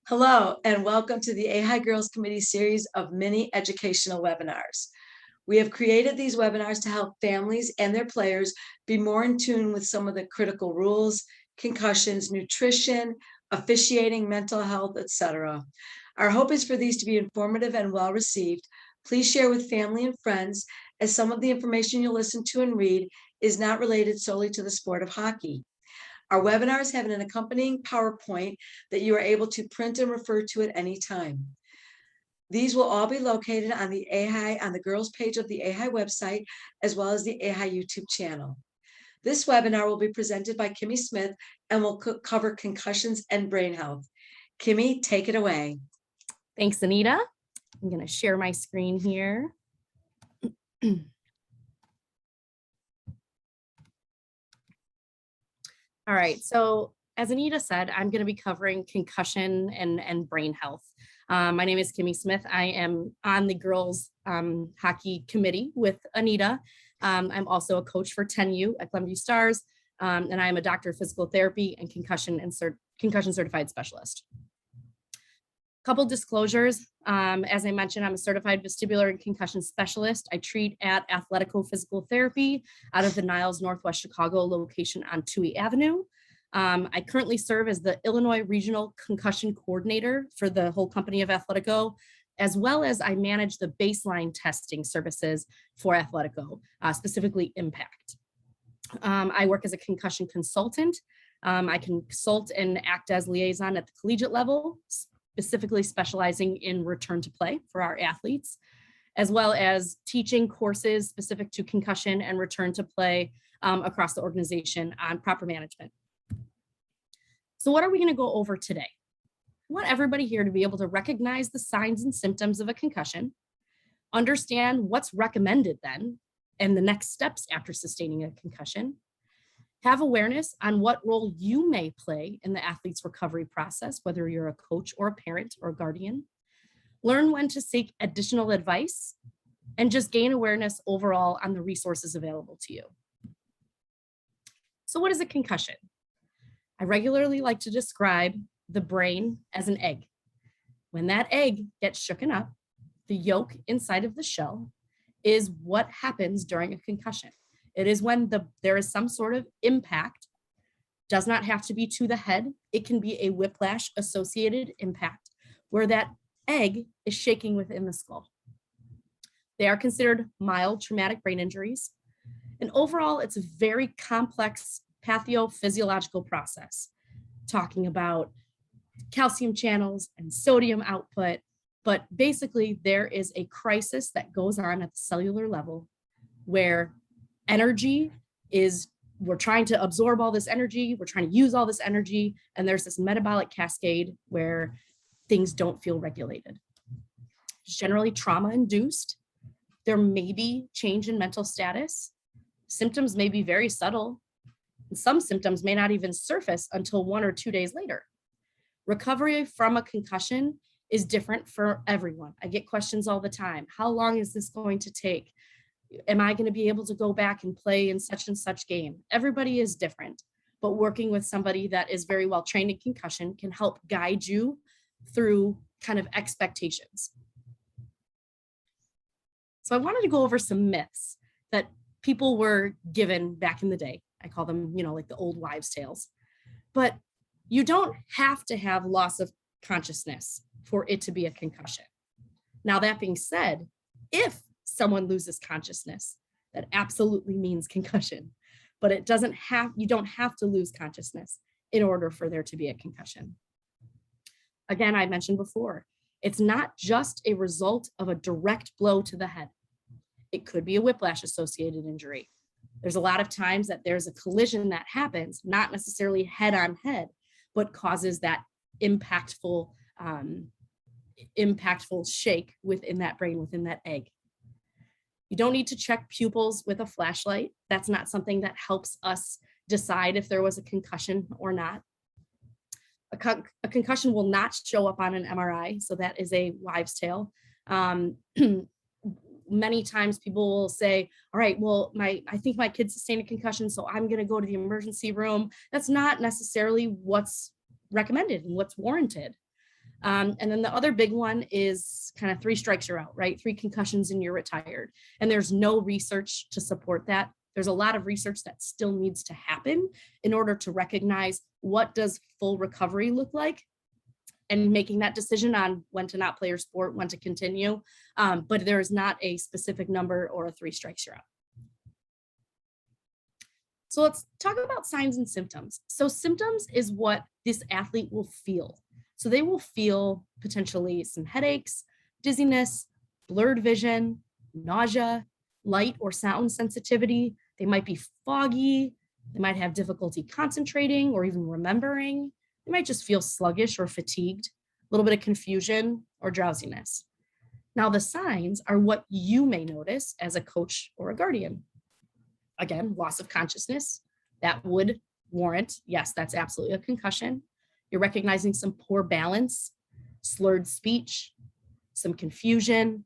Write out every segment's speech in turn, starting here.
Hello, and welcome to the AHI Girls Committee series of mini educational webinars. We have created these webinars to help families and their players be more in tune with some of the critical rules, concussions, nutrition, officiating, mental health, etc. Our hope is for these to be informative and well received. Please share with family and friends, as some of the information you'll listen to and read is not related solely to the sport of hockey. Our webinars have an accompanying PowerPoint that you are able to print and refer to at any time. These will all be located on the AHI, on the girls page of the AHI website, as well as the AHI YouTube channel. This webinar will be presented by Kimmy Smith and will cover concussions and brain health. Kimmy, take it away. Thanks, Anita. I'm going to share my screen here. All right, so as Anita said, I'm going to be covering concussion and brain health. My name is Kimmy Smith. I am on the girls hockey committee with Anita. I'm also a coach for 10U at Glenview Stars, and I am a doctor of physical therapy and concussion certified specialist. Couple disclosures. As I mentioned, I'm a certified vestibular and concussion specialist. I treat at Athletico Physical Therapy out of the Niles, Northwest Chicago location on Touhy Avenue. I currently serve as the Illinois Regional Concussion Coordinator for the whole company of Athletico, as well as I manage the baseline testing services for Athletico, specifically Impact. I work as a concussion consultant. I consult and act as liaison at the collegiate level, specifically specializing in return to play for our athletes, as well as teaching courses specific to concussion and return to play across the organization on proper management. So what are we going to go over today? I want everybody here to be able to recognize the signs and symptoms of a concussion, understand what's recommended then, and the next steps after sustaining a concussion, have awareness on what role you may play in the athlete's recovery process, whether you're a coach or a parent or a guardian, learn when to seek additional advice, and just gain awareness overall on the resources available to you. So what is a concussion? I regularly like to describe the brain as an egg. When that egg gets shooken up, the yolk inside of the shell is what happens during a concussion. It is when there is some sort of impact, does not have to be to the head. It can be a whiplash associated impact where that egg is shaking within the skull. They are considered mild traumatic brain injuries. And overall, it's a very complex pathophysiological process, talking about calcium channels and sodium output. But basically, there is a crisis that goes on at the cellular level where energy is, we're trying to absorb all this energy, we're trying to use all this energy, and there's this metabolic cascade where things don't feel regulated. It's generally trauma-induced. There may be change in mental status. Symptoms may be very subtle, and some symptoms may not even surface until 1 or 2 days later. Recovery from a concussion is different for everyone. I get questions all the time. How long is this going to take? Am I going to be able to go back and play in such and such game? Everybody is different, but working with somebody that is very well trained in concussion can help guide you through kind of expectations. So I wanted to go over some myths that people were given back in the day. I call them, like the old wives' tales. But you don't have to have loss of consciousness for it to be a concussion. Now, that being said, if someone loses consciousness, that absolutely means concussion, but you don't have to lose consciousness in order for there to be a concussion. Again, I mentioned before, it's not just a result of a direct blow to the head. It could be a whiplash associated injury. There's a lot of times that there's a collision that happens, not necessarily head on head, but causes that impactful shake within that brain, within that egg. You don't need to check pupils with a flashlight. That's not something that helps us decide if there was a concussion or not. A concussion will not show up on an MRI, so that is a wives' tale. many times people will say, all right, well, I think my kid sustained a concussion, so I'm going to go to the emergency room. That's not necessarily what's recommended and what's warranted. And then the other big one is kind of 3 strikes you're out, right? 3 concussions and you're retired. And there's no research to support that. There's a lot of research that still needs to happen in order to recognize what does full recovery look like, and making that decision on when to not play your sport, when to continue. But there is not a specific number or a 3 strikes you're out. So let's talk about signs and symptoms. So symptoms is what this athlete will feel. So they will feel potentially some headaches, dizziness, blurred vision, nausea, light or sound sensitivity. They might be foggy. They might have difficulty concentrating or even remembering. They might just feel sluggish or fatigued, a little bit of confusion or drowsiness. Now, the signs are what you may notice as a coach or a guardian. Again, loss of consciousness, that would warrant, yes, that's absolutely a concussion. You're recognizing some poor balance, slurred speech, some confusion,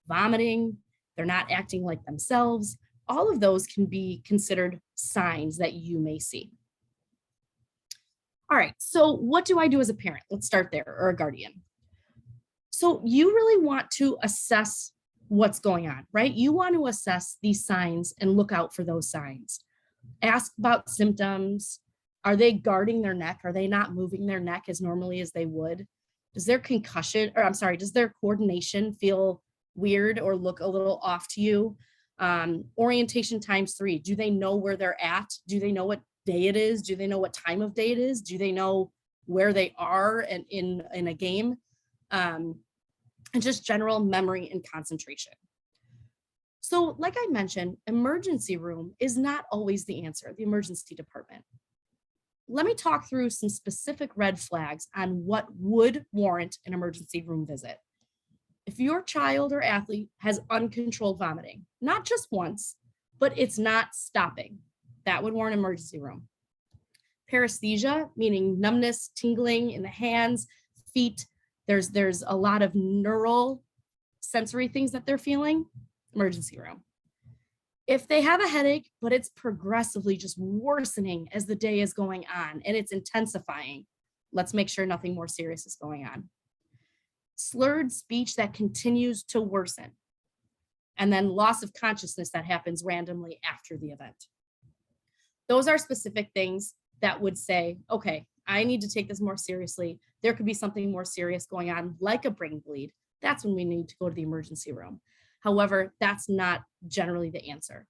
vomiting, they're not acting like themselves. All of those can be considered signs that you may see. All right, so what do I do as a parent? Let's start there, or a guardian. So you really want to assess what's going on, right? You want to assess these signs and look out for those signs. Ask about symptoms. Are they guarding their neck? Are they not moving their neck as normally as they would? Does their does their coordination feel weird or look a little off to you? Orientation ×3. Do they know where they're at? Do they know what day it is? Do they know what time of day it is? Do they know where they are in a game? And just general memory and concentration. So like I mentioned, emergency room is not always the answer, the emergency department. Let me talk through some specific red flags on what would warrant an emergency room visit. If your child or athlete has uncontrolled vomiting, not just once, but it's not stopping, that would warrant emergency room. Paresthesia, meaning numbness, tingling in the hands, feet. There's a lot of neural sensory things that they're feeling, emergency room. If they have a headache, but it's progressively just worsening as the day is going on and it's intensifying, let's make sure nothing more serious is going on. Slurred speech that continues to worsen, and then loss of consciousness that happens randomly after the event. Those are specific things that would say, okay, I need to take this more seriously. There could be something more serious going on, like a brain bleed. That's when we need to go to the emergency room. However, that's not generally the answer.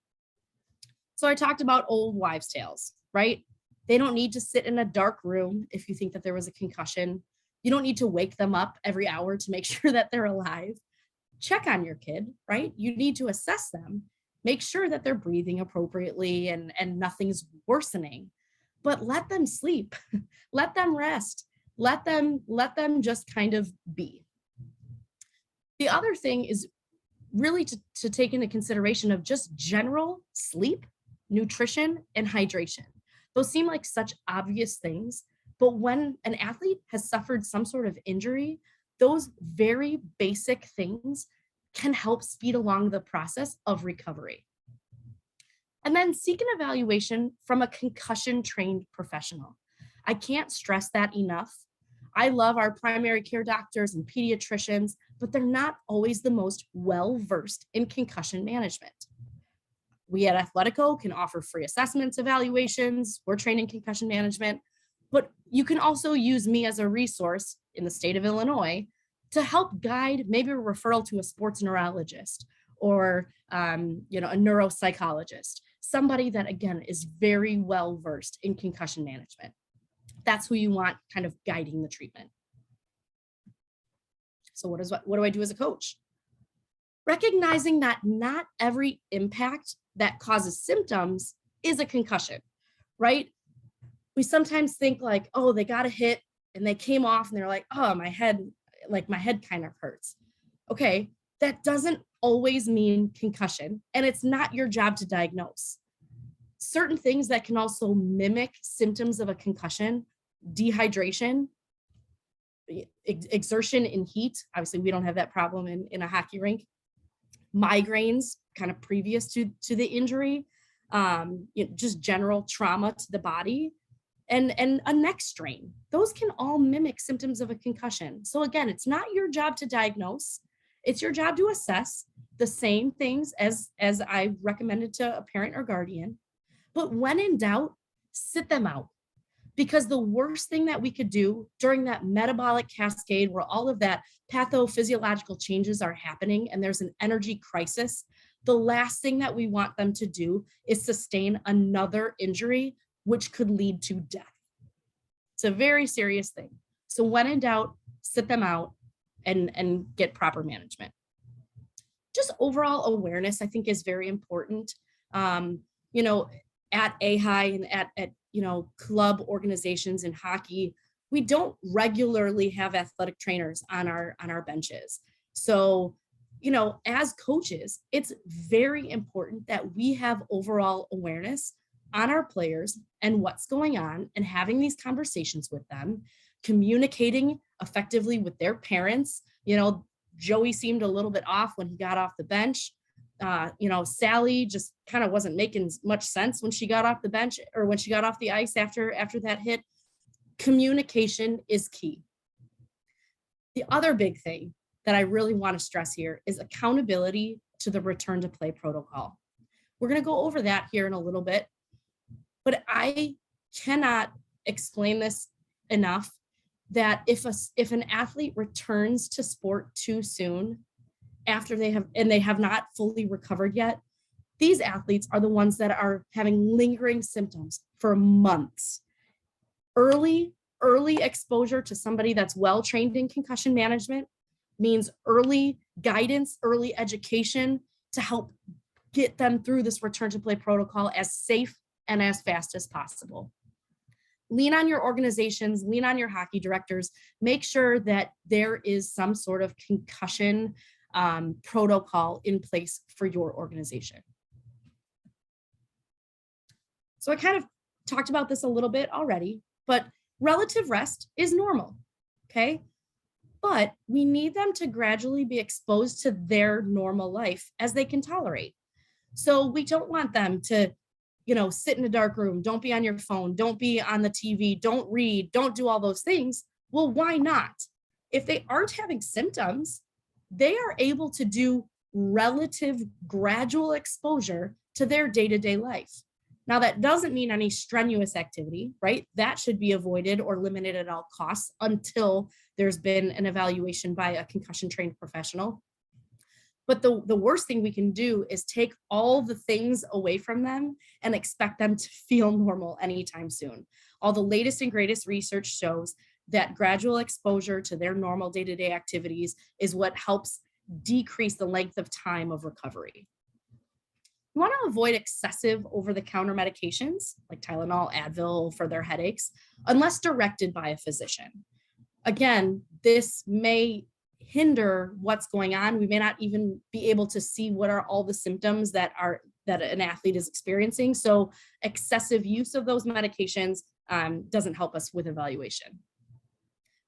So I talked about old wives' tales, right? They don't need to sit in a dark room if you think that there was a concussion. You don't need to wake them up every hour to make sure that they're alive. Check on your kid, right? You need to assess them, make sure that they're breathing appropriately and nothing's worsening, but let them sleep, let them rest, let them just kind of be. The other thing is really to take into consideration of just general sleep, nutrition, and hydration. Those seem like such obvious things, but when an athlete has suffered some sort of injury, those very basic things can help speed along the process of recovery. And then seek an evaluation from a concussion-trained professional. I can't stress that enough. I love our primary care doctors and pediatricians, but they're not always the most well-versed in concussion management. We at Athletico can offer free assessments, evaluations. We're trained in concussion management, but you can also use me as a resource in the state of Illinois to help guide maybe a referral to a sports neurologist or a neuropsychologist, somebody that, again, is very well-versed in concussion management. That's who you want kind of guiding the treatment. So what do I do as a coach? Recognizing that not every impact that causes symptoms is a concussion, right? We sometimes think like, oh, they got a hit and they came off and they're like, oh, my head kind of hurts. Okay, that doesn't always mean concussion, and it's not your job to diagnose. Certain things that can also mimic symptoms of a concussion: dehydration, exertion in heat. Obviously, we don't have that problem in a hockey rink. migraines kind of previous to the injury, just general trauma to the body, and a neck strain. Those can all mimic symptoms of a concussion. So again, it's not your job to diagnose. It's your job to assess the same things as I recommended to a parent or guardian. But when in doubt, sit them out. Because the worst thing that we could do during that metabolic cascade where all of that pathophysiological changes are happening and there's an energy crisis, the last thing that we want them to do is sustain another injury, which could lead to death. It's a very serious thing. So when in doubt, sit them out and get proper management. Just overall awareness, I think, is very important. You know, at AHI and at club organizations in hockey, we don't regularly have athletic trainers on our benches. So, as coaches, it's very important that we have overall awareness on our players and what's going on, and having these conversations with them, communicating effectively with their parents. Joey seemed a little bit off when he got off the bench. Sally just kind of wasn't making much sense when she got off the bench or when she got off the ice after that hit. Communication is key. The other big thing that I really want to stress here is accountability to the return to play protocol. We're going to go over that here in a little bit, but I cannot explain this enough that if an athlete returns to sport too soon, after they have not fully recovered yet, these athletes are the ones that are having lingering symptoms for months. Early exposure to somebody that's well trained in concussion management means early guidance, early education to help get them through this return to play protocol as safe and as fast as possible. Lean on your organizations, lean on your hockey directors, make sure that there is some sort of concussion protocol in place for your organization. So I kind of talked about this a little bit already, but relative rest is normal, okay? But we need them to gradually be exposed to their normal life as they can tolerate. So we don't want them to, sit in a dark room, don't be on your phone, don't be on the TV, don't read, don't do all those things. Well, why not? If they aren't having symptoms, they are able to do relative gradual exposure to their day-to-day life. Now, that doesn't mean any strenuous activity, right? That should be avoided or limited at all costs until there's been an evaluation by a concussion-trained professional. But the worst thing we can do is take all the things away from them and expect them to feel normal anytime soon. All the latest and greatest research shows that gradual exposure to their normal day-to-day activities is what helps decrease the length of time of recovery. You want to avoid excessive over-the-counter medications like Tylenol, Advil for their headaches, unless directed by a physician. Again, this may hinder what's going on. We may not even be able to see what are all the symptoms that an athlete is experiencing. So excessive use of those medications doesn't help us with evaluation.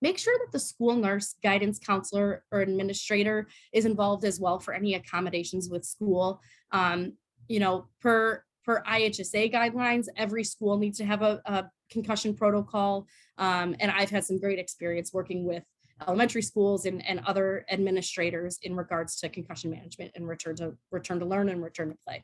Make sure that the school nurse, guidance counselor, or administrator is involved as well for any accommodations with school. Per IHSA guidelines, every school needs to have a concussion protocol. And I've had some great experience working with elementary schools and other administrators in regards to concussion management and return to learn and return to play.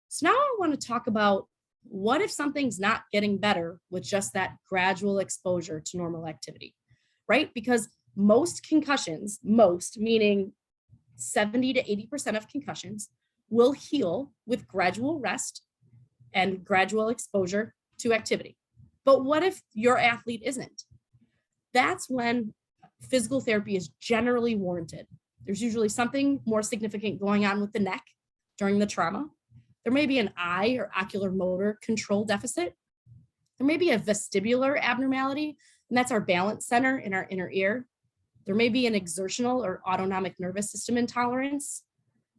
So now I want to talk about, what if something's not getting better with just that gradual exposure to normal activity, right? Because most concussions, meaning 70 to 80% of concussions, will heal with gradual rest and gradual exposure to activity. But what if your athlete isn't? That's when physical therapy is generally warranted. There's usually something more significant going on with the neck during the trauma. There may be an eye or ocular motor control deficit. There may be a vestibular abnormality, and that's our balance center in our inner ear. There may be an exertional or autonomic nervous system intolerance.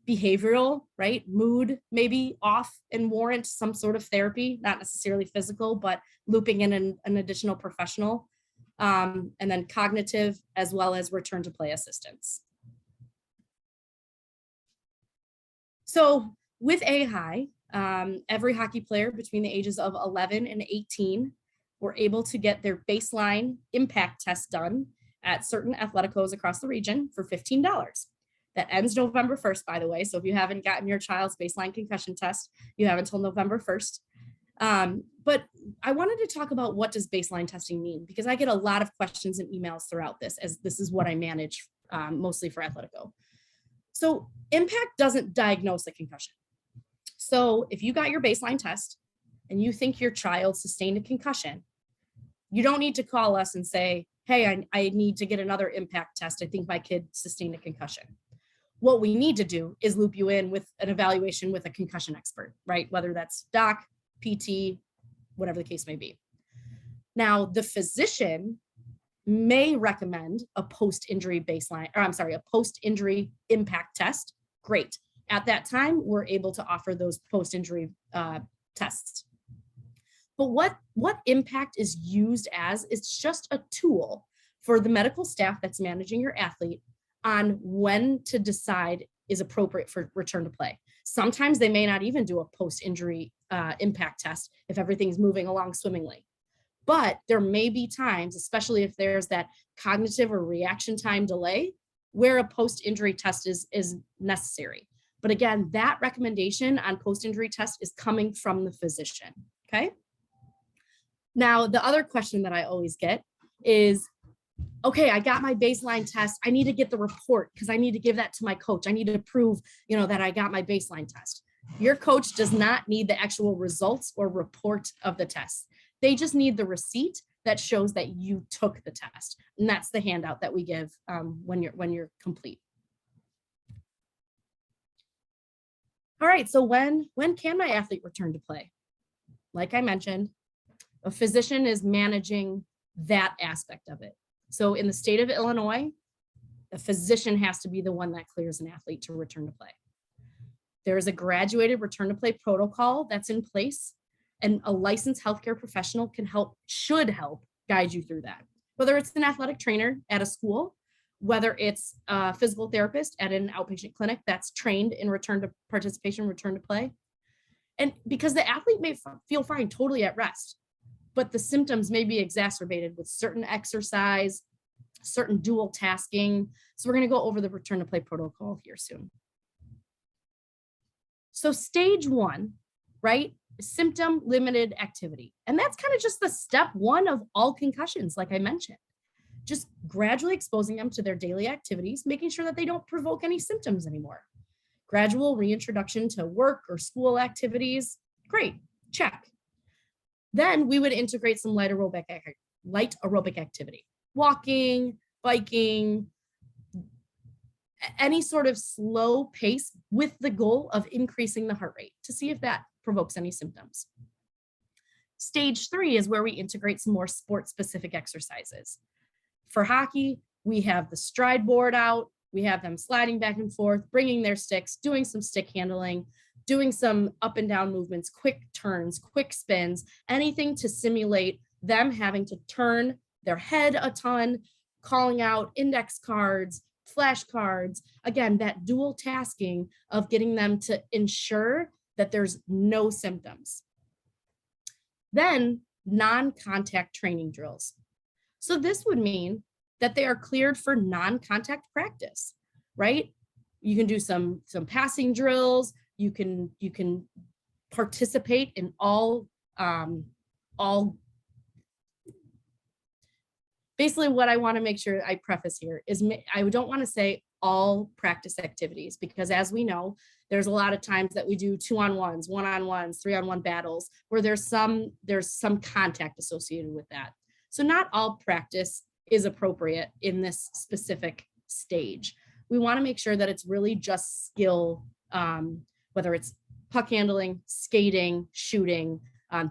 Behavioral, right? Mood may be off and warrant some sort of therapy, not necessarily physical, but looping in an additional professional. And then cognitive, as well as return to play assistance. So with AHI, every hockey player between the ages of 11 and 18 were able to get their baseline impact test done at certain athleticos across the region for $15. That ends November 1st, by the way. So if you haven't gotten your child's baseline concussion test, you have until November 1st. But I wanted to talk about, what does baseline testing mean? Because I get a lot of questions and emails throughout this, as this is what I manage mostly for Athletico. So impact doesn't diagnose a concussion. So if you got your baseline test and you think your child sustained a concussion, you don't need to call us and say, hey, I need to get another impact test. I think my kid sustained a concussion. What we need to do is loop you in with an evaluation with a concussion expert, right? Whether that's doc, PT, whatever the case may be. Now, the physician may recommend a post-injury baseline, or I'm sorry, a post-injury impact test. Great. At that time, we're able to offer those post-injury tests. But what impact is used as, it's just a tool for the medical staff that's managing your athlete on when to decide is appropriate for return to play. Sometimes they may not even do a post-injury impact test if everything's moving along swimmingly. But there may be times, especially if there's that cognitive or reaction time delay, where a post-injury test is necessary. But again, that recommendation on post-injury test is coming from the physician, okay? Now, the other question that I always get is, okay, I got my baseline test. I need to get the report because I need to give that to my coach. I need to prove, that I got my baseline test. Your coach does not need the actual results or report of the test. They just need the receipt that shows that you took the test. And that's the handout that we give when you're complete. All right, so when can my athlete return to play? Like I mentioned, a physician is managing that aspect of it. So in the state of Illinois, a physician has to be the one that clears an athlete to return to play. There is a graduated return to play protocol that's in place, and a licensed healthcare professional should help guide you through that. Whether it's an athletic trainer at a school, whether it's a physical therapist at an outpatient clinic that's trained in return to participation, return to play. And because the athlete may feel fine, totally at rest, but the symptoms may be exacerbated with certain exercise, certain dual tasking. So we're going to go over the return to play protocol here soon. So stage 1, right? Symptom limited activity. And that's kind of just the step 1 of all concussions, like I mentioned. Just gradually exposing them to their daily activities, making sure that they don't provoke any symptoms anymore. Gradual reintroduction to work or school activities. Great, check. Then we would integrate some light aerobic activity, walking, biking, any sort of slow pace with the goal of increasing the heart rate to see if that provokes any symptoms. Stage 3 is where we integrate some more sport-specific exercises. For hockey, we have the stride board out. We have them sliding back and forth, bringing their sticks, doing some stick handling, doing some up and down movements, quick turns, quick spins, anything to simulate them having to turn their head a ton, calling out index cards, flashcards. Again, that dual tasking of getting them to ensure that there's no symptoms. Then non-contact training drills. So this would mean that they are cleared for non-contact practice, right? You can do some passing drills. You can participate in all. Basically, what I want to make sure I preface here is I don't want to say all practice activities, because as we know, there's a lot of times that we do 2-on-1s, 1-on-1s, 3-on-1 battles where there's some contact associated with that. So not all practice is appropriate in this specific stage. We want to make sure that it's really just skill, whether it's puck handling, skating, shooting,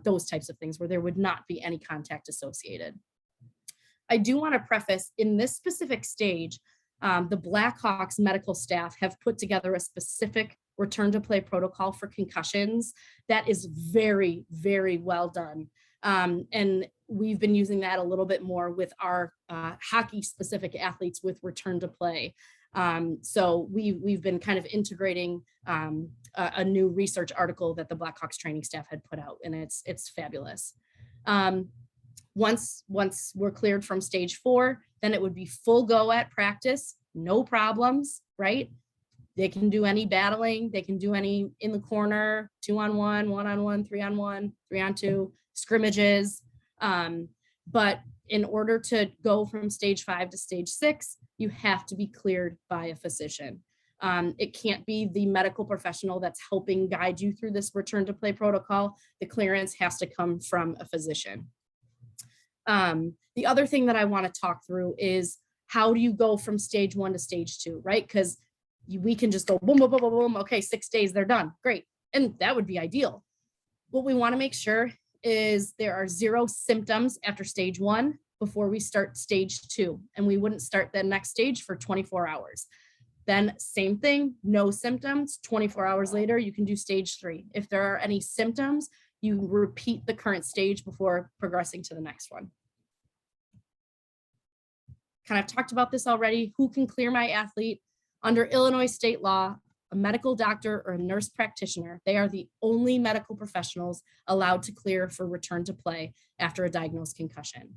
those types of things where there would not be any contact associated. I do want to preface, in this specific stage, the Blackhawks medical staff have put together a specific return to play protocol for concussions that is very, very well done. And we've been using that a little bit more with our hockey specific athletes with return to play. So we've been kind of integrating a new research article that the Blackhawks training staff had put out, and it's fabulous. Once we're cleared from stage 4, then it would be full go at practice, no problems, right? They can do any battling, they can do any in the corner, 2-on-1, 1-on-1, 3-on-1, 3-on-2 scrimmages. But in order to go from stage 5 to stage 6, you have to be cleared by a physician. It can't be the medical professional that's helping guide you through this return to play protocol. The clearance has to come from a physician. The other thing that I want to talk through is how do you go from stage 1 to stage 2, right? Because we can just go boom, boom, boom, boom, boom. Okay, 6 days, they're done. Great. And that would be ideal. What we want to make sure is there are 0 symptoms after stage 1 before we start stage 2. And we wouldn't start the next stage for 24 hours. Then same thing, no symptoms. 24 hours later, you can do stage 3. If there are any symptoms, you repeat the current stage before progressing to the next one. Kind of talked about this already. Who can clear my athlete? Under Illinois state law, a medical doctor or a nurse practitioner, they are the only medical professionals allowed to clear for return to play after a diagnosed concussion.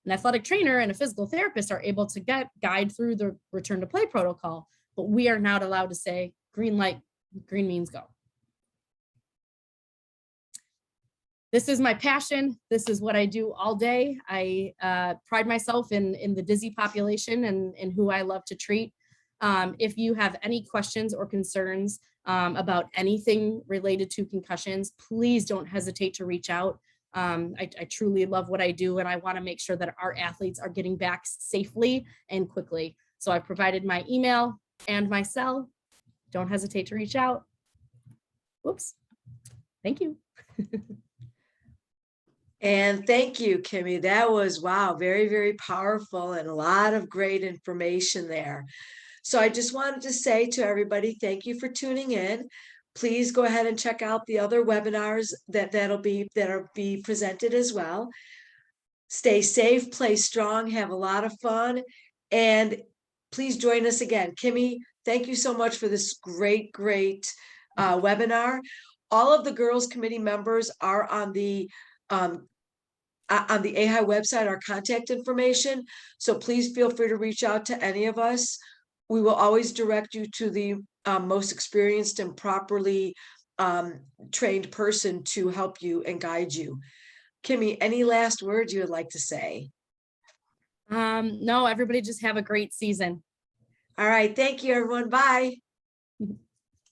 An athletic trainer and a physical therapist are able to guide through the return to play protocol, but we are not allowed to say green light, green means go. This is my passion. This is what I do all day. I pride myself in the dizzy population and who I love to treat. If you have any questions or concerns about anything related to concussions, please don't hesitate to reach out. I truly love what I do, and I want to make sure that our athletes are getting back safely and quickly. So I provided my email and my cell. Don't hesitate to reach out. Whoops. Thank you. And thank you, Kimmy. That was, wow, very, very powerful and a lot of great information there. So I just wanted to say to everybody, thank you for tuning in. Please go ahead and check out the other webinars that'll be presented as well. Stay safe, play strong, have a lot of fun, and please join us again. Kimmy, thank you so much for this great webinar. All of the girls committee members are on the AHI website, our contact information. So please feel free to reach out to any of us. We will always direct you to the most experienced and properly trained person to help you and guide you. Kimmy, any last words you would like to say? No, everybody just have a great season. All right. Thank you, everyone. Bye.